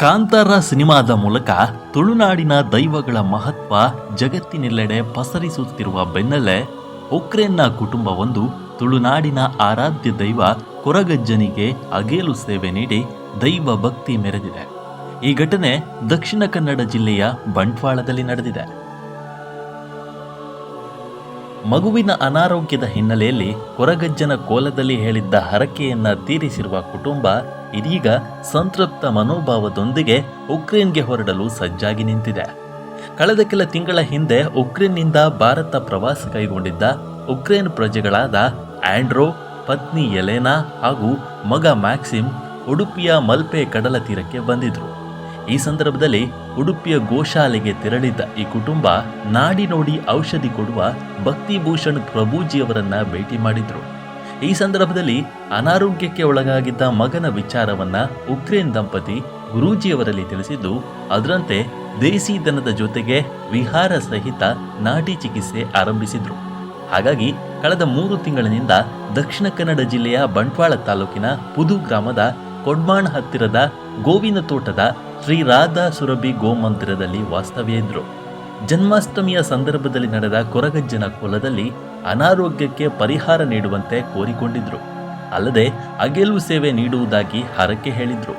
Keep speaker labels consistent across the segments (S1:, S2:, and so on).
S1: ಕಾಂತಾರ ಸಿನಿಮಾದ ಮೂಲಕ ತುಳುನಾಡಿನ ದೈವಗಳ ಮಹತ್ವ ಜಗತ್ತಿನೆಲ್ಲೆಡೆ ಪಸರಿಸುತ್ತಿರುವ ಬೆನ್ನಲ್ಲೇ ಉಕ್ರೇನ್ನ ಕುಟುಂಬವೊಂದು ತುಳುನಾಡಿನ ಆರಾಧ್ಯ ದೈವ ಕೊರಗಜ್ಜನಿಗೆ ಅಗೇಲು ಸೇವೆ ನೀಡಿ ದೈವ ಭಕ್ತಿ ಮೆರೆದಿದೆ. ಈ ಘಟನೆ ದಕ್ಷಿಣ ಕನ್ನಡ ಜಿಲ್ಲೆಯ ಬಂಟ್ವಾಳದಲ್ಲಿ ನಡೆದಿದೆ. ಮಗುವಿನ ಅನಾರೋಗ್ಯದ ಹಿನ್ನೆಲೆಯಲ್ಲಿ ಕೊರಗಜ್ಜನ ಕೋಲದಲ್ಲಿ ಹೇಳಿದ್ದ ಹರಕೆಯನ್ನ ತೀರಿಸಿರುವ ಕುಟುಂಬ ಇದೀಗ ಸಂತೃಪ್ತ ಮನೋಭಾವದೊಂದಿಗೆ ಉಕ್ರೇನ್ಗೆ ಹೊರಡಲು ಸಜ್ಜಾಗಿ ನಿಂತಿದೆ. ಕಳೆದ ಕೆಲ ತಿಂಗಳ ಹಿಂದೆ ಉಕ್ರೇನ್ನಿಂದ ಭಾರತ ಪ್ರವಾಸ ಕೈಗೊಂಡಿದ್ದ ಉಕ್ರೇನ್ ಪ್ರಜೆಗಳಾದ ಆಂಡ್ರೋ, ಪತ್ನಿ ಎಲೆನಾ ಹಾಗೂ ಮಗ ಮ್ಯಾಕ್ಸಿಮ್ ಉಡುಪಿಯ ಮಲ್ಪೆ ಕಡಲ ತೀರಕ್ಕೆ ಬಂದಿದ್ರು. ಈ ಸಂದರ್ಭದಲ್ಲಿ ಉಡುಪಿಯ ಗೋಶಾಲೆಗೆ ತೆರಳಿದ್ದ ಈ ಕುಟುಂಬ ನಾಡಿ ನೋಡಿ ಔಷಧಿ ಕೊಡುವ ಭಕ್ತಿಭೂಷಣ್ ಪ್ರಭೂಜಿಯವರನ್ನ ಭೇಟಿ ಮಾಡಿದ್ರು. ಈ ಸಂದರ್ಭದಲ್ಲಿ ಅನಾರೋಗ್ಯಕ್ಕೆ ಒಳಗಾಗಿದ್ದ ಮಗನ ವಿಚಾರವನ್ನ ಉಕ್ರೇನ್ ದಂಪತಿ ಗುರೂಜಿಯವರಲ್ಲಿ ತಿಳಿಸಿದ್ದು, ಅದರಂತೆ ದೇಸಿ ದನದ ಜೊತೆಗೆ ವಿಹಾರ ಸಹಿತ ನಾಟಿ ಚಿಕಿತ್ಸೆ ಆರಂಭಿಸಿದ್ರು. ಹಾಗಾಗಿ ಕಳೆದ 3 ತಿಂಗಳಿನಿಂದ ದಕ್ಷಿಣ ಕನ್ನಡ ಜಿಲ್ಲೆಯ ಬಂಟ್ವಾಳ ತಾಲೂಕಿನ ಪುದು ಗ್ರಾಮದ ಕೊಡ್ಮಾಣ್ ಹತ್ತಿರದ ಗೋವಿನ ತೋಟದ ಶ್ರೀ ರಾಧಾ ಸುರಭಿ ಗೋಮಂದಿರದಲ್ಲಿ ವಾಸ್ತವ್ಯ ಇದ್ರು. ಜನ್ಮಾಷ್ಟಮಿಯ ಸಂದರ್ಭದಲ್ಲಿ ನಡೆದ ಕೊರಗಜ್ಜನ ಕೋಲದಲ್ಲಿ ಅನಾರೋಗ್ಯಕ್ಕೆ ಪರಿಹಾರ ನೀಡುವಂತೆ ಕೋರಿಕೊಂಡಿದ್ರು. ಅಲ್ಲದೆ ಅಗೆಲು ಸೇವೆ ನೀಡುವುದಾಗಿ ಹರಕೆ ಹೇಳಿದ್ರು.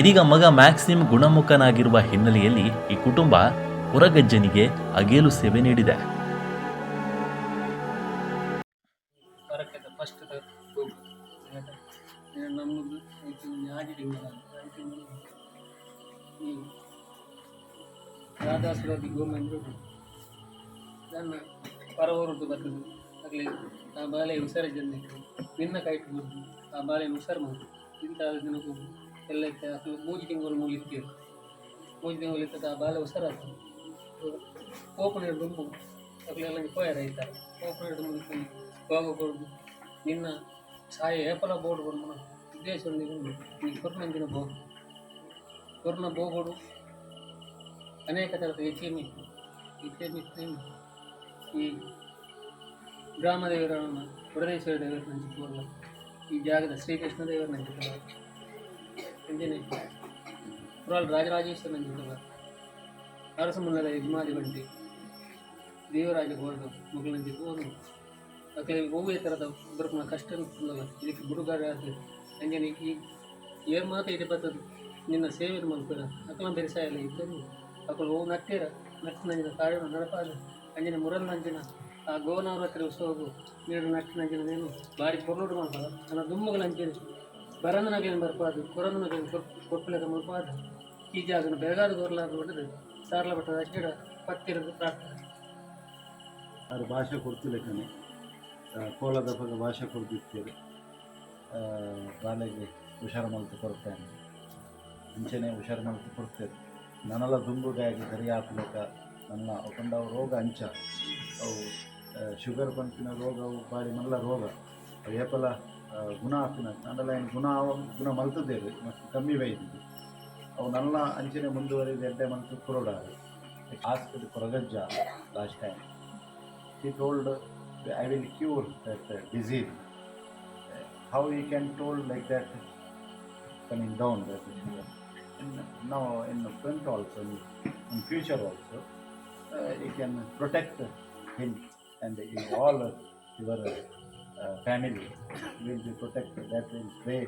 S1: ಇದೀಗ ಮಗ ಮ್ಯಾಕ್ಸಿಮ್ ಗುಣಮುಖನಾಗಿರುವ ಹಿನ್ನೆಲೆಯಲ್ಲಿ ಈ ಕುಟುಂಬ ಕೊರಗಜ್ಜನಿಗೆ ಅಗೆಲು ಸೇವೆ ನೀಡಿದೆ.
S2: ರಾಧಾಸುರಭಿ ಗೋಮಂದಿರ ನನ್ನ ಪರವರದ್ದು ಬರ್ತದೆ ಆಗಲಿ ಆ ಬಾಲೆ ವಿಸರ್ಜನೆ ನಿನ್ನ ಕೈಟ್ಬೋದು ಆ ಬಾಲೆನ ಹುಷಾರು ಮಾಡಿ ಇಂಥ ದಿನಕ್ಕೂ ಎಲ್ಲ ಮೂಜಿ ತಿಂಗಳು ಮೂಲಿತ್ತೀರು. ಮೂಜಿ ತಿಂಗಳು ಇರ್ತದೆ ಆ ಬಾಲೆ ಹುಷಾರಾಗ್ತದೆ. ಓಪನ್ ಹಿಡಿದು ಆಗಲೆಲ್ಲ ಪೋಯರ್ ಆಯ್ತಾರೆ. ಓಪನ್ ಹಿಡಿದು ಮುಗಿಸ್ಕೊಂಡು ಹೋಗಬಾರ್ದು ನಿನ್ನ ಸಾಯ ಏಪಲ ಬೋರ್ಡ್ ಬಂದು ಉದ್ದೇಶ ನೀನು ಕೊರ್ನಂದಿನ ಬೋರ್ಡು ಕೊರ್ನ ಬೋಗೋಡು ಅನೇಕ ಥರದ ಹೆಚ್ಚಿಮಿತ್ತು ಈ ಗ್ರಾಮ ದೇವರನ್ನು ವರದೇಶ್ವರ ದೇವರ ನಂಚಿಕೊಳ್ಳ ಈ ಜಾಗದ ಶ್ರೀಕೃಷ್ಣ ದೇವರ ನಂಚಿಕೊಳ್ಳ ಎಂಜನೆ ಪುರಾಲ್ ರಾಜರಾಜೇಶ್ವರ ನಂಚಿಕೊಳ್ಳ ಅರಸ ಮುನ್ನದ ಯಜಮಾನಿ ಬಂಟಿ ದೇವರಾಜ ಹೋದ ಮಗಳು ನಂಚಿಕೊಂಡು ಅದೇ ಒವ್ವೇ ಥರದ ಬರುಕಿನ ಕಷ್ಟ ಅನಿಸ್ತದಲ್ಲ ಇದಕ್ಕೆ ಬುಡುಗಾರ ಆಗ್ತದೆ ಎಂಜನೆ ಈ ಏನು ಮಾತ್ರ ಇದೆ ಬರ್ತದೆ ನಿನ್ನ ಸೇವೆ ಮಲ್ಪರ ಅಕಲ ಬೆರೆಸಾಯಲ್ಲ ಇದ್ದರು ಅಕಲು ಹೂ ನಟ್ಟೇರ ನಟ್ಟಿನಂಜಿನ ಕಾರ್ಯ ನಡಪಾದ ಅಂಜಿನ ಮುರಲ್ ನಂಜಿನ ಆ ಗೋನವರಾತ್ರಿ ಉತ್ಸವವು ನೀರು ನಟ್ಟಿನಂಜಿನ ನೇನು ಭಾರಿ ಪೊರ್ಲೋಡು ಮಾಡ್ಪಾದ ನನ್ನ ದುಮ್ಮಗಳ ಅಂಜಿನ ಬರಂದನಾಗೇನು ಬರ್ಪಾದು ಕೊರಂದನಾಗೇನು ಕೊಪ್ಪಳದ ಮುಲ್ಪಾದ ಈ ಜಾಗನ ಬೆಳಗಾದ ಗೋರ್ಲಾದ ಹೊಡೆದು ಸಾರ್ಲ ಬಟ್ಟದ ಅಷ್ಟೇಡ ಪತ್ತಿರದ ಪ್ರಾರ್ಥನೆ
S3: ಅದು ಭಾಷೆ ಕೊಡ್ತಿಲ್ಲ ಕಣೆ ಕೋಲದ ಬಗ್ಗೆ ಭಾಷೆ ಕೊಡ್ತಿರ್ತೇವೆ ಬಾಲೆಗೆ ಹುಷಾರು ಮಲ್ತು ಕೊಡ್ತೇನೆ ಅಂಚೆನೆ ಹುಷಾರು ಮಲ್ತು ಕೊಡ್ತೇವೆ ನನ್ನೆಲ್ಲ ದುಂಬುಗಾಗಿ ಸರಿ ಹಾಕ್ಬೇಕ ನನ್ನ ಒಕೊಂಡ ರೋಗ ಅಂಚ ಅವು ಶುಗರ್ ಪಂಪಿನ ರೋಗ ಅವು ಬಾರಿ ಮಲ್ಲ ರೋಗ ಅವು ಏಪಲ ಗುಣ ಹಾಕಿನ ನನ್ನೆಲ್ಲ ಏನು ಗುಣ ಮಲ್ತದ್ದೇವೆ ಮತ್ತು ಕಮ್ಮಿ ಬೈದಿದ್ದು ಅವು ನನ್ನ ಅಂಚೆನೆ ಮುಂದುವರಿದ ಎಡ್ಡೆ ಮಲ್ತು ಕುರೋಡಾರು ಆಸ್ಪತ್ರೆ Koragajja last time he told I will cure that disease. How he can told like that coming down that sugar. And now in the front also, in future also, he can protect him and in all your family will be protected. That will pray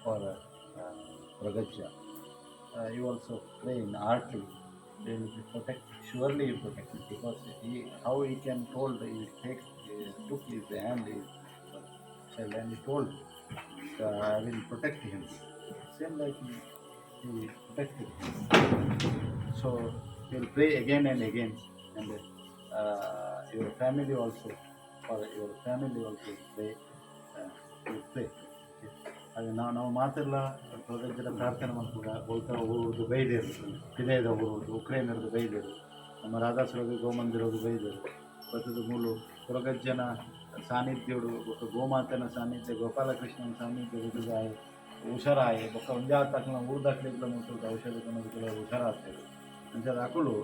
S3: for Ragaja. You also pray in artly. They will be protected. Surely you protect him because how he can told he took his hand and he told I will protect him. Same like he protected him. So he will pray again and again, and your family also pray. You pray. ಅದು ನಾವು ಮಾತೆಲ್ಲ ಪ್ರೊಜೆಕ್ಟೆಲ್ಲ ಪ್ರಾರ್ಥನೆ ಮಾಡ್ತೀವಿ ಬೋಲ್ತಾ ಊರದ್ದು ಬೈದೇರು ಪಿದಯದ ಊರದ್ದು ಉಕ್ರೇನರದ್ದು ಬೈದೇರು ನಮ್ಮ ರಾಧಾಸುರಭಿ ಗೋಮಂದಿರದು ಬೈದೇರು ಬತ್ತದ ಮೂಲು ಕೊರಗಜ್ಜನ ಸಾನ್ನಿಧ್ಯೋಡು ಬೊಕ್ಕ ಗೋಮಾತನ ಸಾನ್ನಿಧ್ಯ ಗೋಪಾಲಕೃಷ್ಣನ ಸಾನ್ನಿಧ್ಯ ಹುಡುಗಾಯ ಹುಷಾರಾಯಿ ಬೊಕ್ಕ ಒಂಜಾದ ತಕ್ಕನ ಊರ್ದಾಕ್ಲಿಗ್ಲ ಮುಟ್ಟುದು ಔಷಧ ಕೊನೋದಕ್ಕೆಲ್ಲ ಹುಷಾರಾಗ್ತದೆ ಅಂಚದ ಅಕುಲು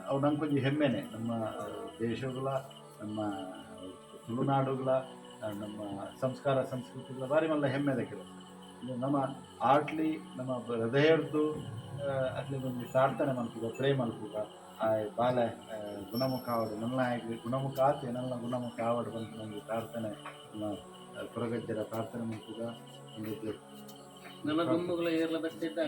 S3: ಅವು ನಂಗೆ ಕೊಂಚ ಹೆಮ್ಮೆನೆ ನಮ್ಮ ದೇಶಗಳ ನಮ್ಮ ತುಳುನಾಡುಗಳ ನಮ್ಮ ಸಂಸ್ಕಾರ ಸಂಸ್ಕೃತಿಗಳ ಬಾರಿ ಮಲ್ಲ ಹೆಮ್ಮೆದ ಕೆಲಸ ಇದು ನಮ್ಮ ಆಟ್ಲಿ ನಮ್ಮ ಹೃದಯದ್ದು ಅಟ್ಲಿ ಒಂದು ಪ್ರಾರ್ಥನೆ ಮಲ್ಪುಗ ಪ್ರೇಮ್ ಮಲ್ಪುಗ ಆ ಬಾಲ ಗುಣಮುಖ ಆವಡು ನನ್ನ ಆಗಲಿ ಗುಣಮುಖ ಆತೆ ನನ್ನ ಗುಣಮುಖ ಆವಡು ಬಂತ ಒಂದು ಪ್ರಾರ್ಥನೆ ನಮ್ಮ ಕೊರಗಜ್ಜರ ಪ್ರಾರ್ಥನೆ ಮಲ್ಪುಗ ಒಂದು
S2: ನನ್ನ ದುಂಬುಗಳ ಏರ್ಲ ಬತ್ತಿದ್ದ